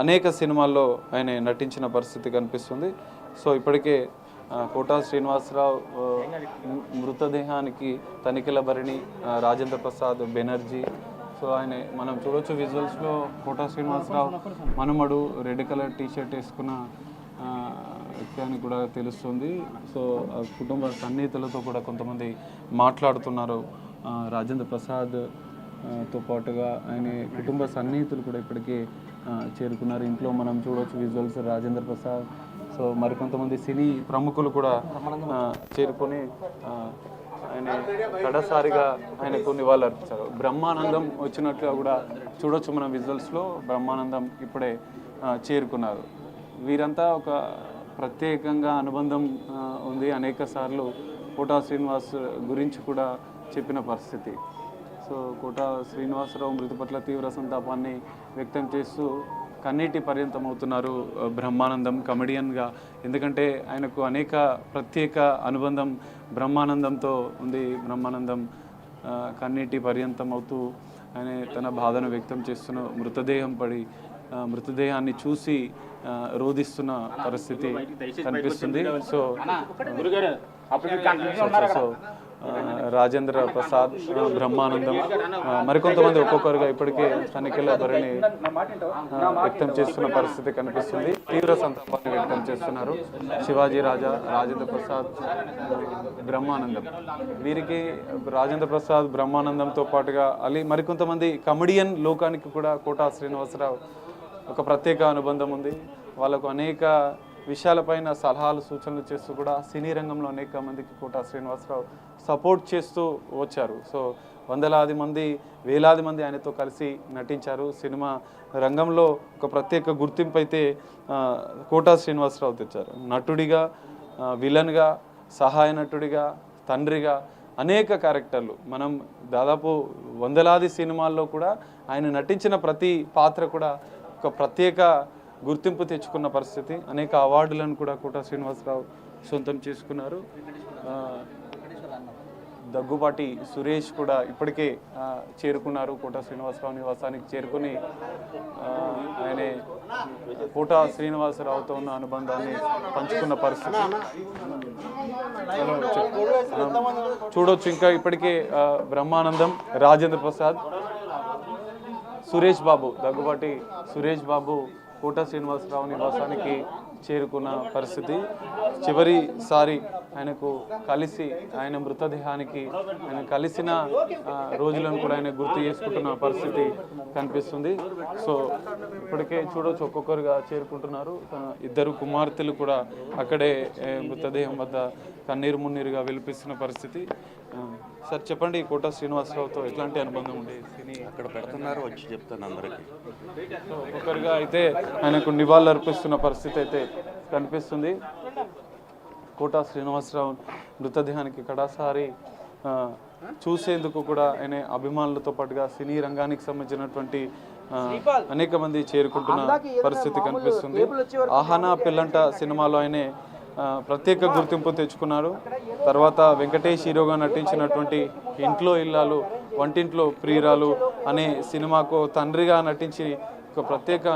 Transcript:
అనేక సినిమాల్లో ఆయన నటించిన పరిస్థితి కనిపిస్తుంది. సో ఇప్పటికే కోటా శ్రీనివాసరావు మృతదేహానికి తనిఖీల భరణి, రాజేంద్ర ప్రసాద్ బెనర్జీ, సో ఆయన మనం చూడొచ్చు విజువల్స్లో కోటా శ్రీనివాసరావు మనమడు రెడ్ కలర్ టీషర్ట్ వేసుకున్న వ్యక్తి అని కూడా తెలుస్తుంది. సో కుటుంబ సన్నిహితులతో కూడా కొంతమంది మాట్లాడుతున్నారు. రాజేంద్ర ప్రసాద్ తో పాటుగా ఆయన కుటుంబ సన్నిహితులు కూడా ఇప్పటికే చేరుకున్నారు. ఇంట్లో మనం చూడవచ్చు విజువల్స్ రాజేంద్ర ప్రసాద్, సో మరికొంతమంది సినీ ప్రముఖులు కూడా చేరుకొని ఆయన కడసారిగా ఆయనకు నివాళులు అర్పించారు. బ్రహ్మానందం వచ్చినట్లుగా కూడా చూడొచ్చు మనం విజువల్స్లో. బ్రహ్మానందం ఇప్పుడే చేరుకున్నారు. వీరంతా ఒక ప్రత్యేకంగా అనుబంధం ఉంది. అనేక సార్లు కోటా శ్రీనివాస్ గురించి కూడా చెప్పిన పరిస్థితి. సో కోటా శ్రీనివాసరావు మృతి పట్ల తీవ్ర సంతాపాన్ని వ్యక్తం చేస్తూ కన్నీటి పర్యంతం అవుతున్నారు బ్రహ్మానందం కమెడియన్గా. ఎందుకంటే ఆయనకు అనేక ప్రత్యేక అనుబంధం బ్రహ్మానందంతో ఉంది. బ్రహ్మానందం కన్నీటి పర్యంతం అవుతూ ఆయన తన బాధను వ్యక్తం చేస్తున్న మృతదేహాన్ని చూసి రోధిస్తున్న పరిస్థితి కనిపిస్తుంది. సో రాజేంద్ర ప్రసాద్, బ్రహ్మానందం, మరికొంతమంది ఒక్కొక్కరుగా ఇప్పటికే తనిఖీల భరణి వ్యక్తం చేస్తున్న పరిస్థితి కనిపిస్తుంది. తీవ్ర సంతాపాన్ని వ్యక్తం చేస్తున్నారు శివాజీ రాజా, రాజేంద్ర ప్రసాద్, బ్రహ్మానందం. వీరికి రాజేంద్ర ప్రసాద్, బ్రహ్మానందంతో పాటుగా మరికొంతమంది కమెడియన్ లోకానికి కూడా కోటా శ్రీనివాసరావు ఒక ప్రత్యేక అనుబంధం ఉంది. వాళ్ళకు అనేక విషయాలపైన సలహాలు సూచనలు చేస్తూ కూడా సినీ రంగంలో అనేక మందికి కోటా శ్రీనివాసరావు సపోర్ట్ చేస్తూ వచ్చారు. సో వందలాది మంది, వేలాది మంది ఆయనతో కలిసి నటించారు. సినిమా రంగంలో ఒక ప్రత్యేక గుర్తింపు అయితే కోటా శ్రీనివాసరావు తెచ్చారు. నటుడిగా, విలన్గా, సహాయ నటుడిగా, తండ్రిగా అనేక క్యారెక్టర్లు మనం దాదాపు వందలాది సినిమాల్లో కూడా ఆయన నటించిన ప్రతి పాత్ర కూడా ఒక ప్రత్యేక గుర్తింపు తెచ్చుకున్న పరిస్థితి. అనేక అవార్డులను కూడా కోటా శ్రీనివాసరావు సొంతం చేసుకున్నారు. దగ్గుబాటి సురేష్ కూడా ఇప్పటికే చేరుకున్నారు. కోటా శ్రీనివాసరావు నివాసానికి చేరుకుని ఆయన కోటా శ్రీనివాసరావుతో ఉన్న అనుబంధాన్ని పంచుకున్న పరిస్థితి చూడొచ్చు. ఇంకా ఇప్పటికే బ్రహ్మానందం, రాజేంద్ర ప్రసాద్, సురేష్ బాబు, దగ్గుబాటి సురేష్ బాబు కోటా శ్రీనివాసరావు నివాసానికి చేరుకున్న పరిస్థితి. చివరిసారి ఆయనకు కలిసి ఆయన మృతదేహానికి ఆయన కలిసిన రోజులను కూడా ఆయన గుర్తు చేసుకుంటున్న పరిస్థితి కనిపిస్తుంది. సో ఇప్పటికే చూడవచ్చు ఒక్కొక్కరుగా చేరుకుంటున్నారు. ఇద్దరు కుమార్తెలు కూడా అక్కడే మృతదేహం వద్ద కన్నీరు మున్నీరుగా విలిపిస్తున్న పరిస్థితి. సార్ చెప్పండి, కోటా శ్రీనివాసరావుతో ఎట్లాంటి అనుబంధం ఉండేది? సినీ అక్కడ పెడుతున్నారు, వచ్చి చెప్తాను అందరికీ. సో ఒక్కొక్కరుగా అయితే ఆయనకు నివాళులు అర్పిస్తున్న పరిస్థితి అయితే కనిపిస్తుంది. కోటా శ్రీనివాసరావు మృతదేహానికి కడాసారి చూసేందుకు కూడా ఆయన అభిమానులతో పాటుగా సినీ రంగానికి సంబంధించినటువంటి అనేక మంది చేరుకుంటున్న పరిస్థితి కనిపిస్తుంది. ఆహానా పిల్లంట సినిమాలో ఆయనే ప్రత్యేక గుర్తింపు తెచ్చుకున్నారు. తర్వాత వెంకటేష్ హీరోగా నటించినటువంటి ఇంట్లో ఇల్లాలు, వంటింట్లో ప్రియురాలు అనే సినిమాకు తండ్రిగా నటించి ఒక ప్రత్యేక